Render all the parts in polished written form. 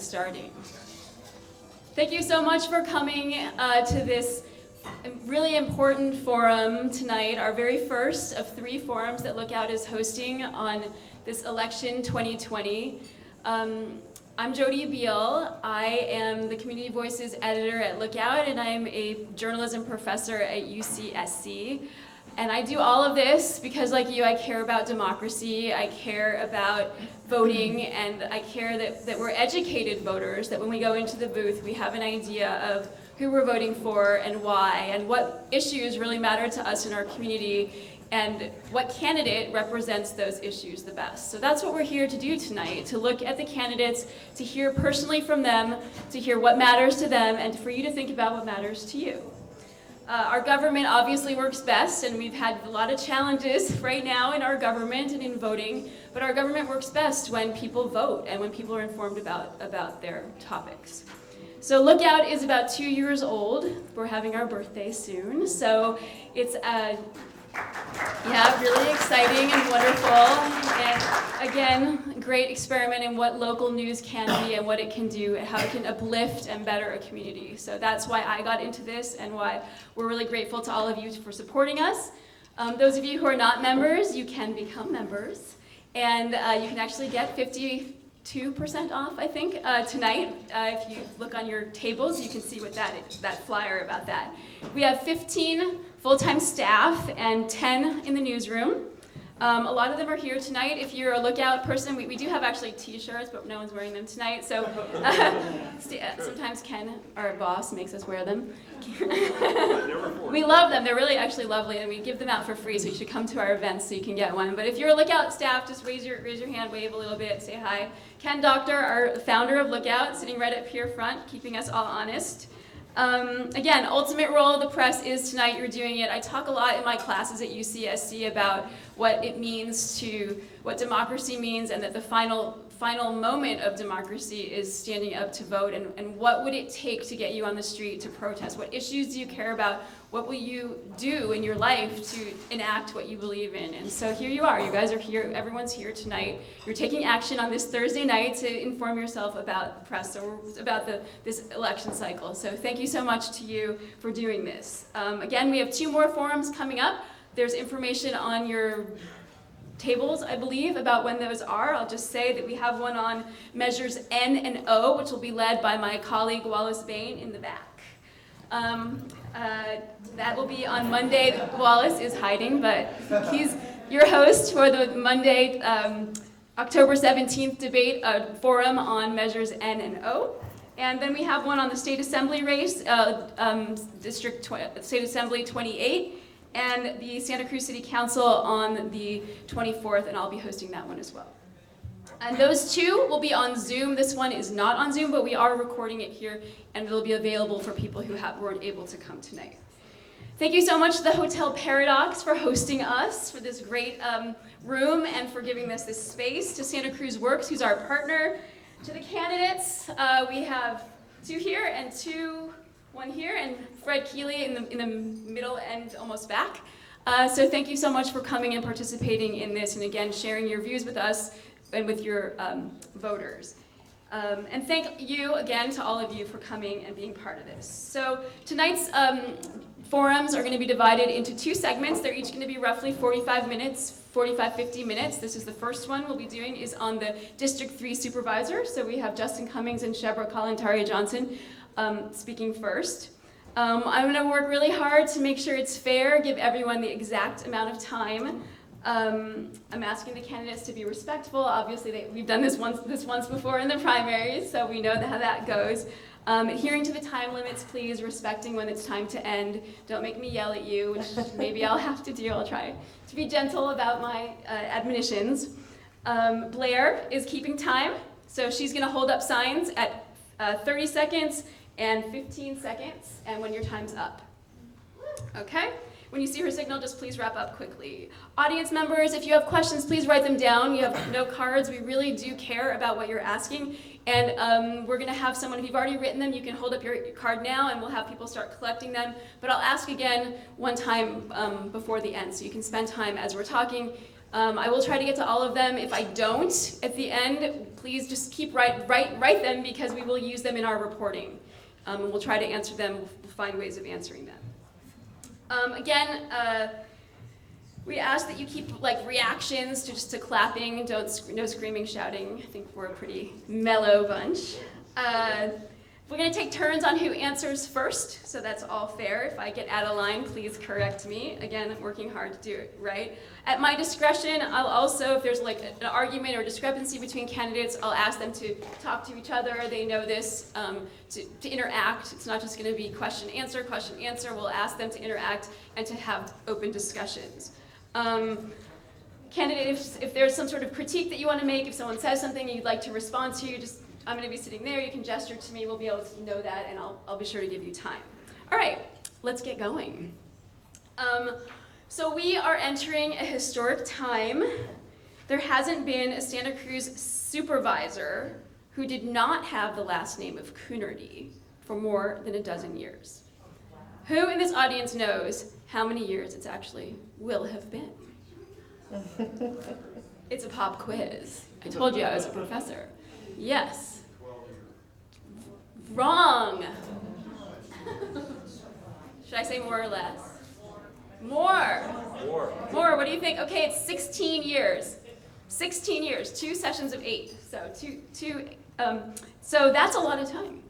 Starting. Thank you so much for coming to this really important forum tonight, our very first of 3 forums that Lookout is hosting on this election 2020. I'm Jody Biehl. I am the Community Voices editor at Lookout, and I am a journalism professor at UCSC. And I do all of this because, like you, I care about democracy, I care about voting, and I care that we're educated voters, that when we go into the booth, we have an idea of who we're voting for and why, and what issues really matter to us in our community, and what candidate represents those issues the best. So that's what we're here to do tonight, to look at the candidates, to hear personally from them, to hear what matters to them, and for you to think about what matters to you. Our government obviously works best, and we've had a lot of challenges right now in our government and in voting, but our government works best when people vote and when people are informed about their topics. So Lookout is about 2 years old. We're having our birthday soon, so it's really exciting and wonderful, and again, great experiment in what local news can be and what it can do and how it can uplift and better a community. So that's why I got into this and why we're really grateful to all of you for supporting us. Those of you who are not members, you can become members, and you can actually get 52% off, I think, tonight. If you look on your tables, you can see what that flyer about that. We have 15 full-time staff and 10 in the newsroom. A lot of them are here tonight. If you're a Lookout person, we do have actually t-shirts, but no one's wearing them tonight. So sometimes Ken, our boss, makes us wear them. We love them. They're really actually lovely, and we give them out for free, so you should come to our events so you can get one. But if you're a Lookout staff, just raise your hand, wave a little bit, say hi. Ken Doctor, our founder of Lookout, sitting right up here front, keeping us all honest. Again, ultimate role of the press is tonight. You're doing it. I talk a lot in my classes at UCSC about what it means what democracy means, and that the final moment of democracy is standing up to vote, and what would it take to get you on the street to protest? What issues do you care about? What will you do in your life to enact what you believe in? And so here you are. You guys are here. Everyone's here tonight. You're taking action on this Thursday night to inform yourself about the press or about this election cycle. So thank you so much to you for doing this. Again, we have 2 more forums coming up. There's information on your tables, I believe, about when those are. I'll just say that we have one on measures N and O, which will be led by my colleague Wallace Bain in the back. That will be on Monday. Wallace is hiding, but he's your host for the Monday, October 17th debate forum on measures N and O. And then we have one on the State Assembly race, State Assembly 28, and the Santa Cruz City Council on the 24th, and I'll be hosting that one as well. And those 2 will be on Zoom. This one is not on Zoom, but we are recording it here, and it'll be available for people who weren't able to come tonight. Thank you so much to the Hotel Paradox for hosting us, for this great room, and for giving us this space. To Santa Cruz Works, who's our partner. To the candidates, we have 2 here and 1 here, and Fred Keeley in the middle and almost back. So thank you so much for coming and participating in this, and again, sharing your views with us and with your voters. And thank you again to all of you for coming and being part of this. So tonight's forums are going to be divided into 2 segments. They're each going to be roughly 45 minutes, 50 minutes. This is the first one we'll be doing is on the District 3 Supervisor. So we have Cummings and Shebreh Kalantari-Johnson speaking first. I'm going to work really hard to make sure it's fair, give everyone the exact amount of time. I'm asking the candidates to be respectful. Obviously, we've done this once before in the primaries, so we know how that goes. Adhering to the time limits, please, respecting when it's time to end. Don't make me yell at you, which maybe I'll have to do. I'll try to be gentle about my admonitions. Blair is keeping time, so she's going to hold up signs at 30 seconds and 15 seconds, and when your time's up. Okay? When you see her signal, just please wrap up quickly. Audience members, if you have questions, please write them down. You have note cards. We really do care about what you're asking. And we're going to have someone, if you've already written them, you can hold up your card now, and we'll have people start collecting them. But I'll ask again one time before the end, so you can spend time as we're talking. I will try to get to all of them. If I don't at the end, please just write them because we will use them in our reporting. And we'll try to answer them, we'll find ways of answering them. Again, we ask that you keep reactions to clapping, no screaming, shouting. I think we're a pretty mellow bunch. We're going to take turns on who answers first, so that's all fair. If I get out of line, please correct me. Again, I'm working hard to do it right. At my discretion, I'll also, if there's an argument or discrepancy between candidates, I'll ask them to talk to each other. They know this, to interact. It's not just going to be question, answer. We'll ask them to interact and to have open discussions. Candidates, if there's some sort of critique that you want to make, if someone says something you'd like to respond to, I'm going to be sitting there, you can gesture to me, we'll be able to know that, and I'll be sure to give you time. All right, let's get going. So we are entering a historic time. There hasn't been a Santa Cruz supervisor who did not have the last name of Coonerty for more than a dozen years. Who in this audience knows how many years it actually will have been? It's a pop quiz. I told you I was a professor. Yes. Wrong. Should I say more or less? More. What do you think? Okay, it's 16 years. 16 years, 2 sessions of 8. So that's a lot of time.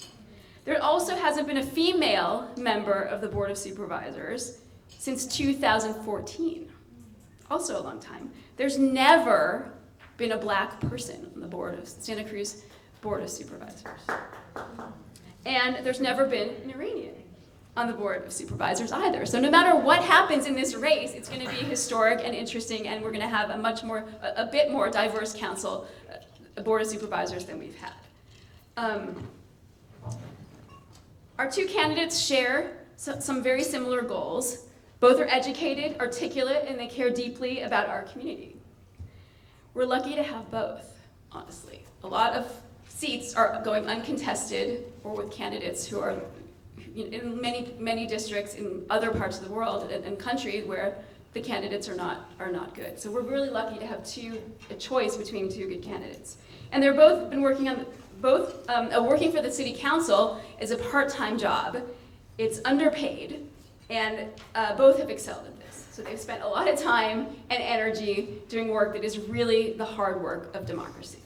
There also hasn't been a female member of the Board of Supervisors since 2014. Also a long time. There's never been a black person on the board of Santa Cruz Board of Supervisors. And there's never been an Iranian on the Board of Supervisors either. So no matter what happens in this race, it's going to be historic and interesting, and we're going to have a bit more diverse council, Board of Supervisors than we've had. Our 2 candidates share some very similar goals. Both are educated, articulate, and they care deeply about our community. We're lucky to have both, honestly. A lot of seats are going uncontested or with candidates who are in many districts in other parts of the world and country where the candidates are not good. So we're really lucky to have a choice between 2 good candidates. And they're both been working for the city council is a part-time job. It's underpaid, and both have excelled at this. So they've spent a lot of time and energy doing work that is really the hard work of democracy.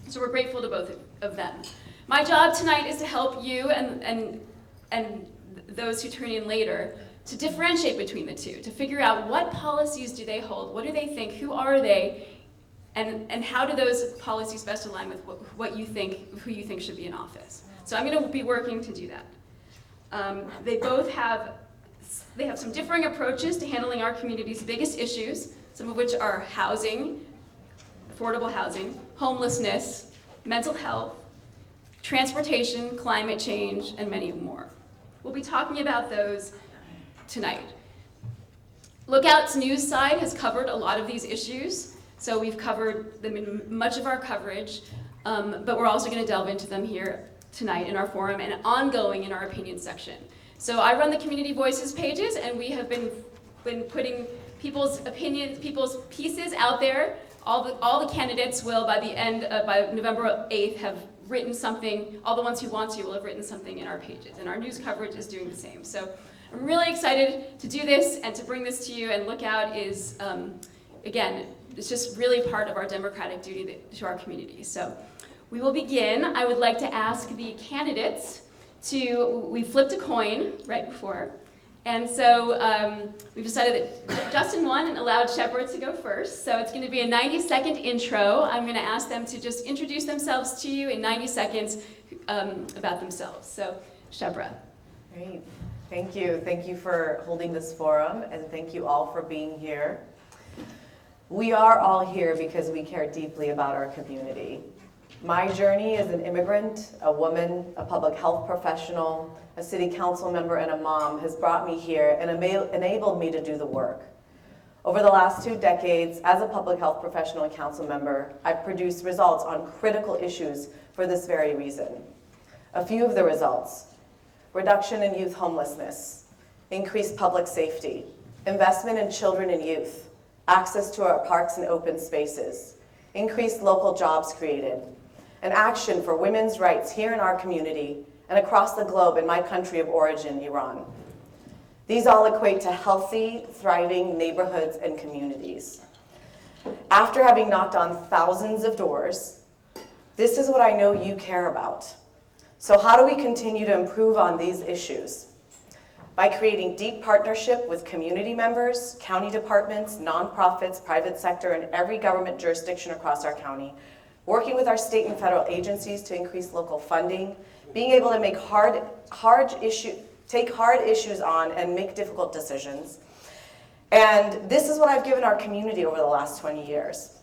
So we're grateful to both of them. My job tonight is to help you and those who turn in later to differentiate between the 2, to figure out what policies do they hold, what do they think, who are they, and how do those policies best align with who you think should be in office. So I'm going to be working to do that. They have some differing approaches to handling our community's biggest issues, some of which are housing, affordable housing, homelessness, mental health, transportation, climate change, and many more. We'll be talking about those tonight. Lookout's news side has covered a lot of these issues, so we've covered them in much of our coverage, but we're also going to delve into them here tonight in our forum and ongoing in our opinion section. So I run the Community Voices pages, and we have been putting people's opinions, people's pieces out there. All the candidates will, by November 8th, have written something. All the ones who want to will have written something in our pages, and our news coverage is doing the same. So I'm really excited to do this and to bring this to you, and Lookout is, again, it's just really part of our democratic duty to our community. So we will begin. I would like to ask the candidates we flipped a coin right before, and so we've decided that Justin won and allowed Shebreh to go first. So it's going to be a 90-second intro. I'm going to ask them to just introduce themselves to you in 90 seconds about themselves. So Shebreh. Great. Thank you. Thank you for holding this forum, and thank you all for being here. We are all here because we care deeply about our community. My journey as an immigrant, a woman, a public health professional, a city council member, and a mom has brought me here and enabled me to do the work. Over the last 2 decades, as a public health professional and council member, I've produced results on critical issues for this very reason. A few of the results: reduction in youth homelessness, increased public safety, investment in children and youth, access to our parks and open spaces, increased local jobs created, and action for women's rights here in our community and across the globe in my country of origin, Iran. These all equate to healthy, thriving neighborhoods and communities. After having knocked on thousands of doors, this is what I know you care about. So how do we continue to improve on these issues? By creating deep partnership with community members, county departments, nonprofits, private sector, and every government jurisdiction across our county, working with our state and federal agencies to increase local funding, being able to make take hard issues on and make difficult decisions. And this is what I've given our community over the last 20 years.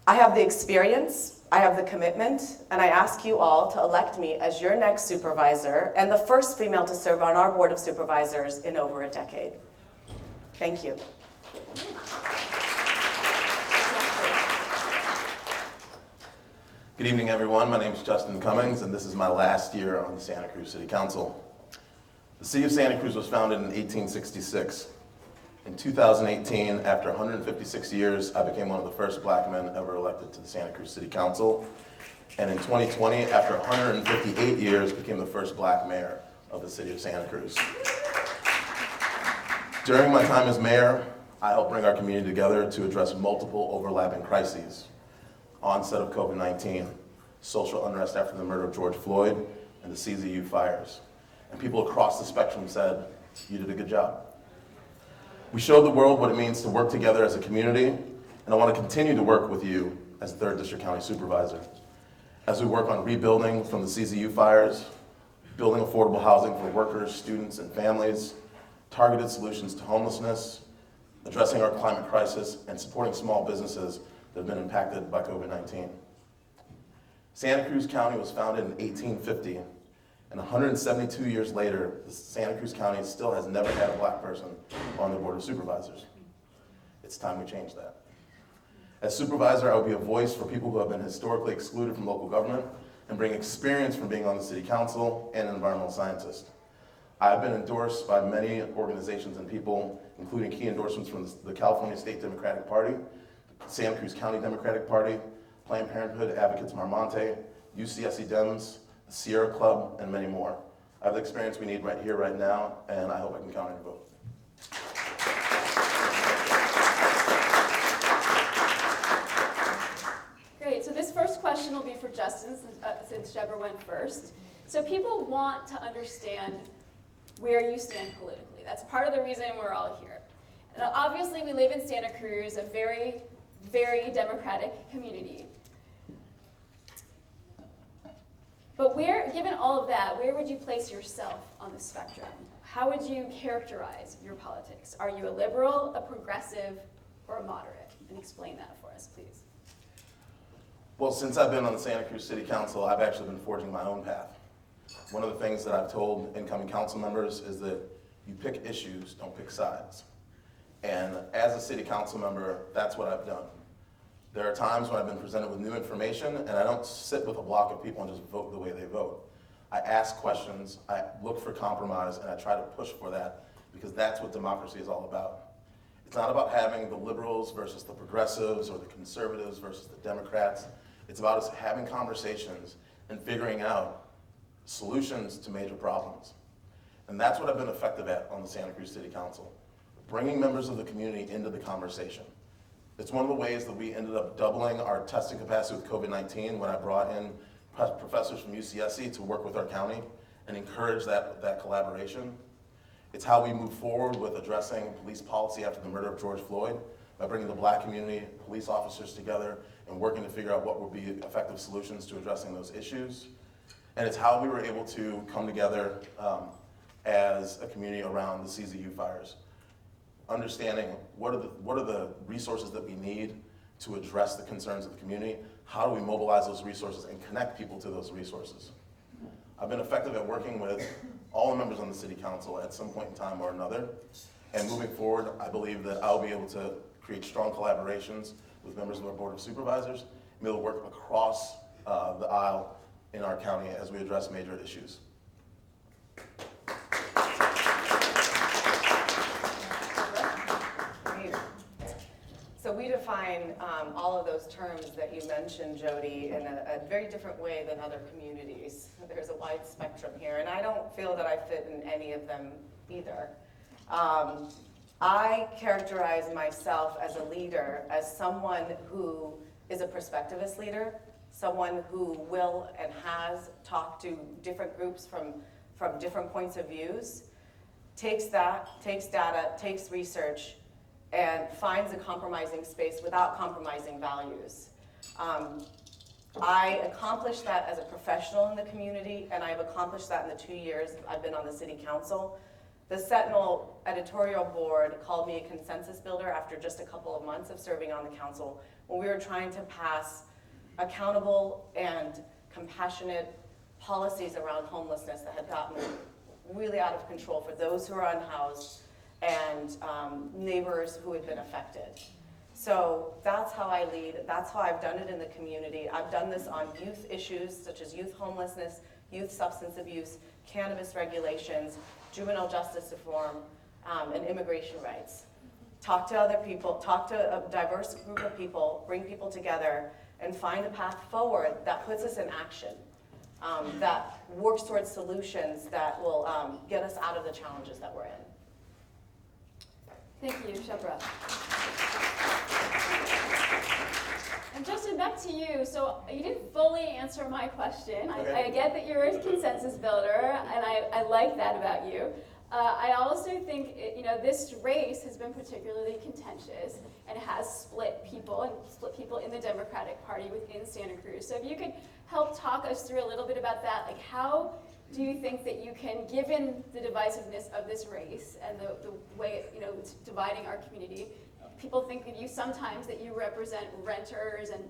I have the experience, I have the commitment, and I ask you all to elect me as your next supervisor and the first female to serve on our Board of Supervisors in over a decade. Thank you. Good evening, everyone. My name is Justin Cummings, and this is my last year on the Santa Cruz City Council. The City of Santa Cruz was founded in 1866. In 2018, after 156 years, I became one of the first black men ever elected to the Santa Cruz City Council. And in 2020, after 158 years, became the first black mayor of the City of Santa Cruz. During my time as mayor, I helped bring our community together to address multiple overlapping crises. Onset of COVID-19, social unrest after the murder of George Floyd, and the CZU fires. And people across the spectrum said, "You did a good job." We showed the world what it means to work together as a community, and I want to continue to work with you as 3rd District County Supervisor. As we work on rebuilding from the CZU fires, building affordable housing for workers, students, and families, targeted solutions to homelessness, addressing our climate crisis, and supporting small businesses that have been impacted by COVID-19. Santa Cruz County was founded in 1850, and 172 years later, Santa Cruz County still has never had a black person on the Board of Supervisors. It's time we change that. As supervisor, I will be a voice for people who have been historically excluded from local government and bring experience from being on the City Council and an environmental scientist. I've been endorsed by many organizations and people, including key endorsements from the California State Democratic Party, Santa Cruz County Democratic Party, Planned Parenthood Advocates Marmonte, UCSC Dems, the Sierra Club, and many more. I have the experience we need right here, right now, and I hope I can count on your vote. Great, so this first question will be for Justin, since Shebreh went first. So people want to understand where you stand politically. That's part of the reason we're all here. And obviously we live in Santa Cruz, a very, very democratic community. But given all of that, where would you place yourself on the spectrum? How would you characterize your politics? Are you a liberal, a progressive, or a moderate? And explain that for us, please. Well, since I've been on the Santa Cruz City Council, I've actually been forging my own path. One of the things that I've told incoming council members is that you pick issues, don't pick sides. And as a city council member, that's what I've done. There are times when I've been presented with new information and I don't sit with a block of people and just vote the way they vote. I ask questions, I look for compromise, and I try to push for that because that's what democracy is all about. It's not about having the liberals versus the progressives or the conservatives versus the Democrats. It's about us having conversations and figuring out solutions to major problems. And that's what I've been effective at on the Santa Cruz City Council, bringing members of the community into the conversation. It's one of the ways that we ended up doubling our testing capacity with COVID-19 when I brought in professors from UCSC to work with our county and encourage that collaboration. It's how we move forward with addressing police policy after the murder of George Floyd by bringing the black community, police officers together and working to figure out what would be effective solutions to addressing those issues. And it's how we were able to come together as a community around the CZU fires. Understanding what are the resources that we need to address the concerns of the community, how do we mobilize those resources and connect people to those resources. I've been effective at working with all the members on the City Council at some point in time or another, and moving forward, I believe that I'll be able to create strong collaborations with members of our Board of Supervisors and be able to work across the aisle in our county as we address major issues. So we define all of those terms that you mentioned, Jody, in a very different way than other communities. There's a wide spectrum here, and I don't feel that I fit in any of them either. I characterize myself as a leader, as someone who is a perspectivist leader, someone who will and has talked to different groups from different points of views, takes data, takes research, and finds a compromising space without compromising values. I accomplished that as a professional in the community, and I've accomplished that in the 2 years I've been on the city council. The Sentinel editorial board called me a consensus builder after just a couple of months of serving on the council when we were trying to pass accountable and compassionate policies around homelessness that had gotten really out of control for those who are unhoused and neighbors who had been affected. So that's how I lead. That's how I've done it in the community. I've done this on youth issues such as youth homelessness, youth substance abuse, cannabis regulations, juvenile justice reform, and immigration rights. Talk to other people, talk to a diverse group of people, bring people together, and find a path forward that puts us in action, that works towards solutions that will get us out of the challenges that we're in. Thank you, Shebreh. And Justin, back to you. So you didn't fully answer my question. Okay. I get that you're a consensus builder, and I like that about you. I also think this race has been particularly contentious and has split people in the Democratic Party within Santa Cruz. So if you could help talk us through a little bit about that, like how do you think that you can, given the divisiveness of this race and the way it's dividing our community, people think of you sometimes that you represent renters and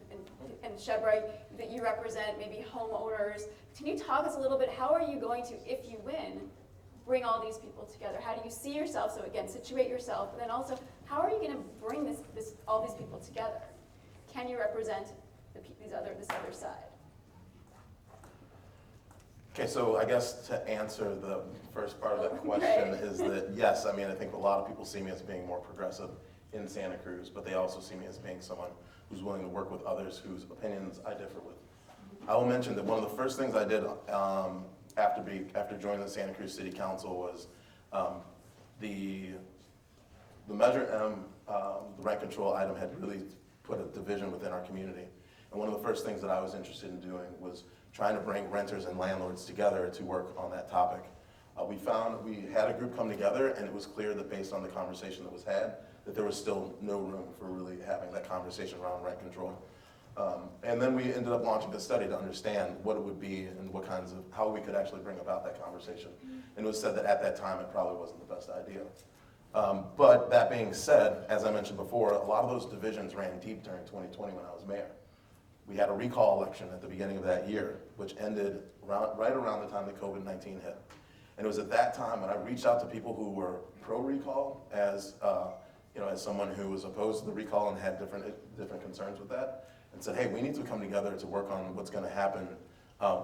Shebreh, that you represent maybe homeowners. Can you talk us a little bit, how are you going to, if you win, bring all these people together? How do you see yourself? So again, situate yourself, and then also, how are you going to bring all these people together? Can you represent this other side? Okay, so I guess to answer the first part of that question is that, yes, I mean, I think a lot of people see me as being more progressive in Santa Cruz, but they also see me as being someone who's willing to work with others whose opinions I differ with. I will mention that one of the first things I did after joining the Santa Cruz City Council was the Measure M, the rent control item had really put a division within our community. And one of the first things that I was interested in doing was trying to bring renters and landlords together to work on that topic. We had a group come together, and it was clear that based on the conversation that was had, that there was still no room for really having that conversation around rent control. And then we ended up launching a study to understand what it would be and how we could actually bring about that conversation. And it was said that at that time, it probably wasn't the best idea. But that being said, as I mentioned before, a lot of those divisions ran deep during 2020 when I was mayor. We had a recall election at the beginning of that year, which ended right around the time that COVID-19 hit. And it was at that time when I reached out to people who were pro-recall as someone who was opposed to the recall and had different concerns with that, and said, hey, we need to come together to work on what's going to happen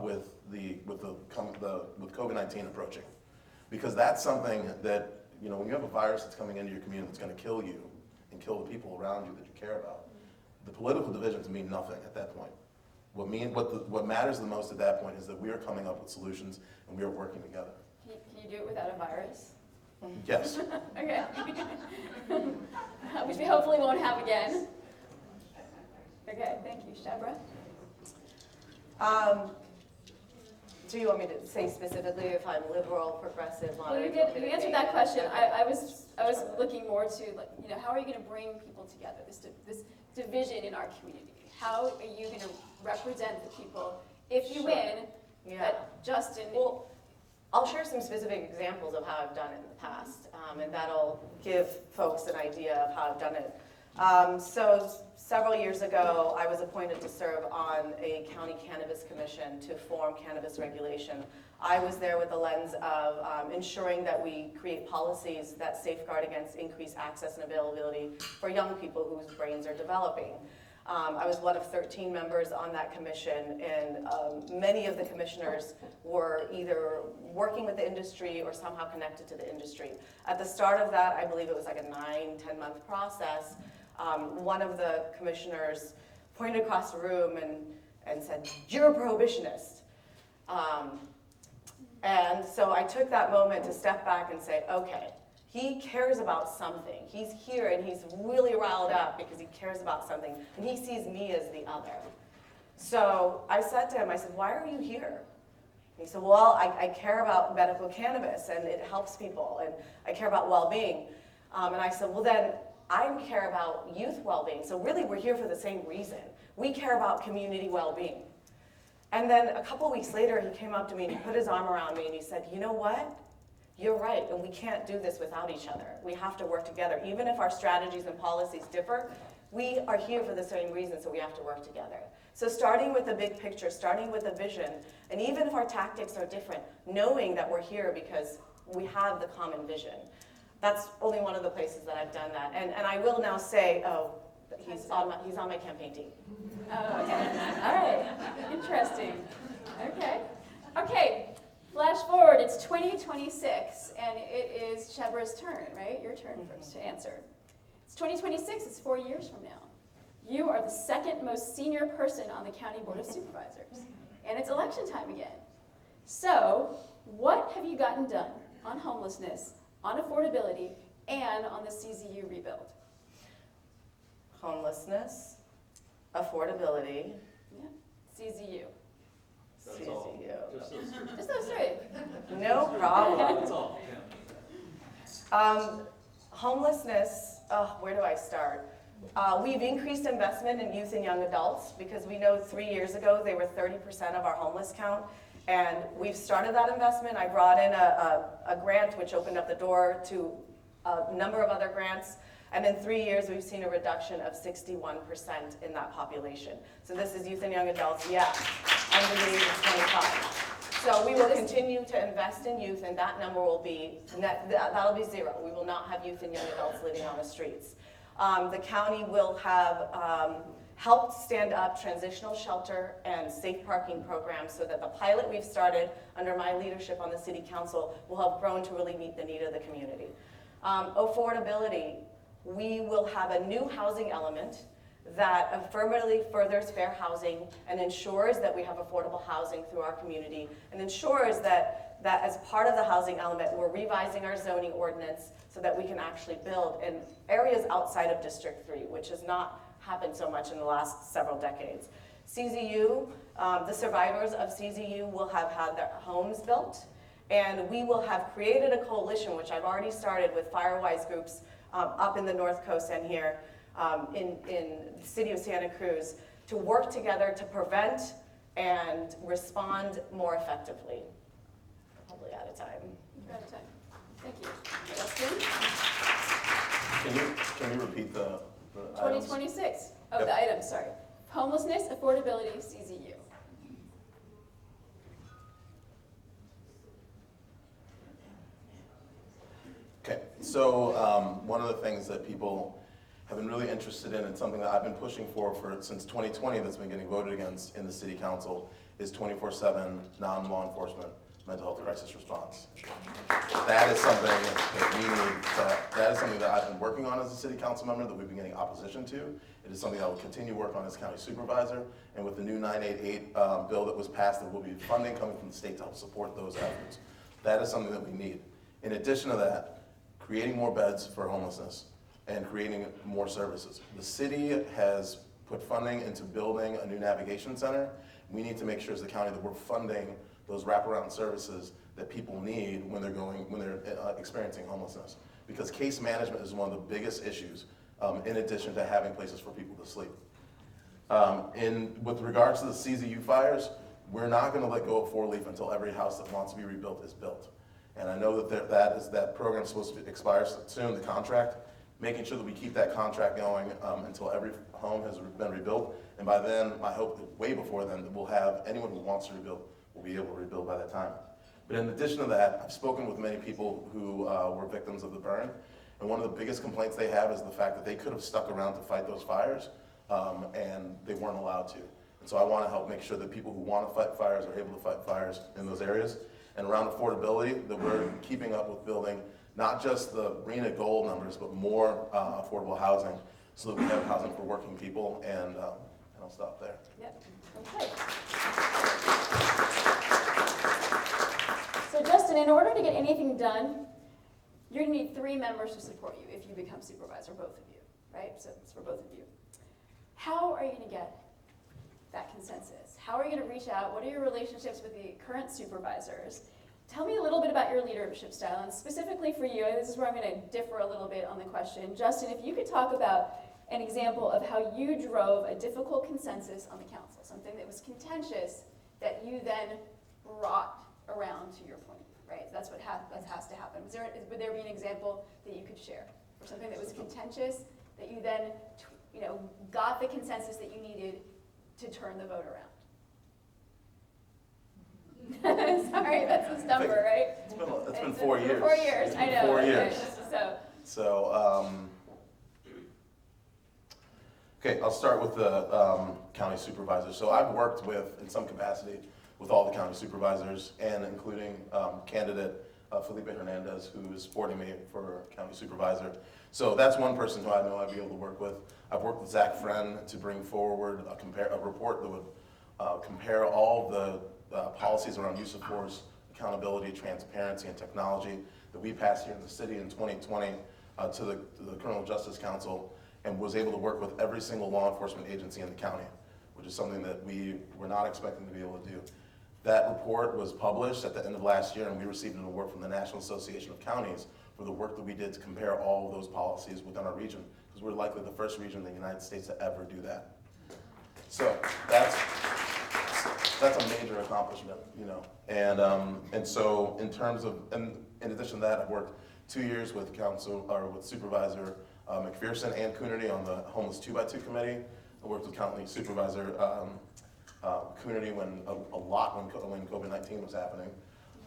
with COVID-19 approaching. Because that's something that, when you have a virus that's coming into your community that's going to kill you and kill the people around you that you care about, the political divisions mean nothing at that point. What matters the most at that point is that we are coming up with solutions and we are working together. Can you do it without a virus? Yes. Okay. Which we hopefully won't have again. Okay, thank you. Shebreh? Do you want me to say specifically if I'm liberal, progressive, moderate? Well, you answered that question. I was looking more to, how are you going to bring people together, this division in our community? How are you going to represent the people if you win? That Justin. Well, I'll share some specific examples of how I've done it in the past, and that'll give folks an idea of how I've done it. So several years ago, I was appointed to serve on a county cannabis commission to form cannabis regulation. I was there with the lens of ensuring that we create policies that safeguard against increased access and availability for young people whose brains are developing. I was one of 13 members on that commission, and many of the commissioners were either working with the industry or somehow connected to the industry. At the start of that, I believe it was like a 9-10 month process. One of the commissioners pointed across the room and said, "You're a prohibitionist." And so I took that moment to step back and say, okay, he cares about something. He's here and he's really riled up because he cares about something, and he sees me as the other. So I said to him, I said, "Why are you here?" He said, "Well, I care about medical cannabis and it helps people, and I care about well-being." And I said, "Well, then I care about youth well-being. So really we're here for the same reason. We care about community well-being." And then a couple weeks later, he came up to me and he put his arm around me and he said, "You know what? You're right, and we can't do this without each other. We have to work together. Even if our strategies and policies differ, we are here for the same reason, so we have to work together." So starting with the big picture, starting with a vision, and even if our tactics are different, knowing that we're here because we have the common vision. That's only one of the places that I've done that. And I will now say, he's on my campaign team. Oh, okay. All right. Interesting. Okay. Flash forward. It's 2026, and it is Shebreh's turn, right? Your turn first to answer. It's 2026. It's 4 years from now. You are the second most senior person on the County Board of Supervisors, and it's election time again. So, what have you gotten done on homelessness, on affordability, and on the CZU rebuild? Homelessness, affordability, Yeah. CZU. That's all. CZU. Just those three. Just those three. No problem. That's all, yeah. Homelessness, where do I start? We've increased investment in youth and young adults because we know 3 years ago they were 30% of our homeless count, and we've started that investment. I brought in a grant which opened up the door to a number of other grants, and in 3 years we've seen a reduction of 61% in that population. So this is youth and young adults, under the age of 25. So we will continue to invest in youth, and that number will be, that'll be zero. We will not have youth and young adults living on the streets. The county will have helped stand up transitional shelter and safe parking programs so that the pilot we've started under my leadership on the city council will have grown to really meet the need of the community. Affordability, we will have a new housing element that affirmatively furthers fair housing and ensures that we have affordable housing through our community, and ensures that as part of the housing element, we're revising our zoning ordinance so that we can actually build in areas outside of District 3, which has not happened so much in the last several decades. CZU, the survivors of CZU will have had their homes built, and we will have created a coalition, which I've already started with Firewise groups up in the North Coast and here in the city of Santa Cruz, to work together to prevent and respond more effectively. Probably out of time. You're out of time. Thank you. Justin? Can you repeat the items? 2026. Oh, Yep. the items, sorry. Homelessness, affordability, CZU. Okay, so one of the things that people have been really interested in, and something that I've been pushing for since 2020 that's been getting voted against in the city council, is 24/7 non-law enforcement mental health crisis response. That is something that we need that is something that I've been working on as a city council member that we've been getting opposition to. It is something I will continue to work on as county supervisor, and with the new 988 bill that was passed, there will be funding coming from the state to help support those efforts. That is something that we need. In addition to that, creating more beds for homelessness and creating more services. The city has put funding into building a new navigation center. We need to make sure as the county that we're funding those wraparound services that people need when they're experiencing homelessness. Because case management is one of the biggest issues, in addition to having places for people to sleep. With regards to the CZU fires, we're not going to let go of 4-leaf until every house that wants to be rebuilt is built. And I know that that program is supposed to expire soon, the contract, making sure that we keep that contract going until every home has been rebuilt. And by then, I hope that way before then, that we'll have anyone who wants to rebuild will be able to rebuild by that time. But in addition to that, I've spoken with many people who were victims of the burn. And one of the biggest complaints they have is the fact that they could have stuck around to fight those fires, and they weren't allowed to. And so I want to help make sure that people who want to fight fires are able to fight fires in those areas. And around affordability, that we're keeping up with building not just the RENA goal numbers, but more affordable housing, so that we have housing for working people, and I'll stop there. Yep. Okay. So Justin, in order to get anything done, you're going to need 3 members to support you if you become supervisor, both of you, right? So it's for both of you. How are you going to get that consensus? How are you going to reach out? What are your relationships with the current supervisors? Tell me a little bit about your leadership style, and specifically for you, this is where I'm going to differ a little bit on the question. Justin, if you could talk about an example of how you drove a difficult consensus on the council, something that was contentious that you then brought around to your point of view, right? That's what that has to happen. Would there be an example that you could share for something that was contentious that you then, got the consensus that you needed to turn the vote around? Sorry, that's a stumper, right? It's been 4 years. 4 years, I know. 4 years. So, Okay, I'll start with the county supervisor. So I've worked in some capacity, with all the county supervisors, and including candidate Felipe Hernandez, who is supporting me for county supervisor. So that's one person who I know I'd be able to work with. I've worked with Zach Friend to bring forward a report that would compare all the policies around use of force, accountability, transparency, and technology that we passed here in the city in 2020 to the Criminal Justice Council, and was able to work with every single law enforcement agency in the county, which is something that we were not expecting to be able to do. That report was published at the end of last year, and we received an award from the National Association of Counties for the work that we did to compare all of those policies within our region, because we're likely the first region in the United States to ever do that. So that's a major accomplishment, And so in terms of, and in addition to that, I've worked 2 years with Supervisor McPherson and Coonerty on the Homeless 2x2 Committee. I worked with County Supervisor Coonerty when COVID-19 was happening.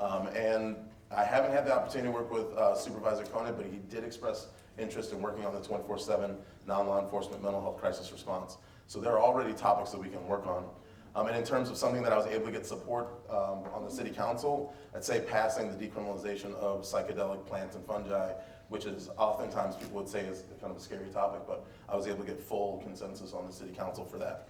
And I haven't had the opportunity to work with Supervisor Conant, but he did express interest in working on the 24/7 non-law enforcement mental health crisis response. So there are already topics that we can work on. And in terms of something that I was able to get support on the city council, I'd say passing the decriminalization of psychedelic plants and fungi, which is oftentimes people would say is kind of a scary topic, but I was able to get full consensus on the city council for that.